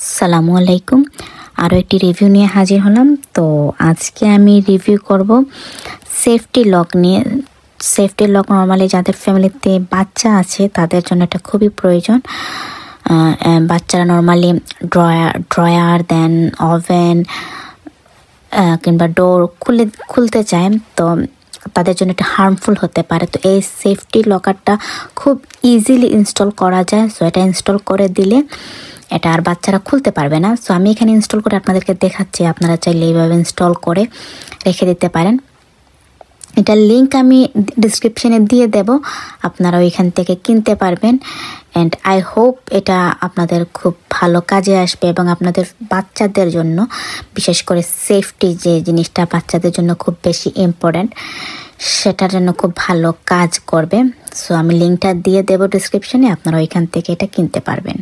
আসসালামু আলাইকুম। আরও একটি রিভিউ নিয়ে হাজির হলাম। তো আজকে আমি রিভিউ করব সেফটি লক নিয়ে। সেফটি লক নর্মালি যাদের ফ্যামিলিতে বাচ্চা আছে তাদের জন্য এটা খুবই প্রয়োজন। বাচ্চারা নর্মালি ড্রয়ার দেন ওভেন কিংবা ডোর খুলতে চায়, তো তাদের জন্য এটা হার্মফুল হতে পারে। তো এই সেফটি লকারটা খুব ইজিলি ইনস্টল করা যায়। সো এটা ইনস্টল করে দিলে এটা আর বাচ্চারা খুলতে পারবে না। সো আমি এখানে ইনস্টল করে আপনাদেরকে দেখাচ্ছি, আপনারা চাইলে এইভাবে ইনস্টল করে রেখে দিতে পারেন। এটার লিঙ্ক আমি ডিসক্রিপশনে দিয়ে দেব, আপনারা ওইখান থেকে কিনতে পারবেন। অ্যান্ড আই হোপ এটা আপনাদের খুব ভালো কাজে আসবে এবং আপনাদের বাচ্চাদের জন্য, বিশেষ করে সেফটি যে জিনিসটা বাচ্চাদের জন্য খুব বেশি ইম্পর্ট্যান্ট, সেটার জন্য খুব ভালো কাজ করবে। সো আমি লিঙ্কটা দিয়ে দেব ডিসক্রিপশনে, আপনারা ওইখান থেকে এটা কিনতে পারবেন।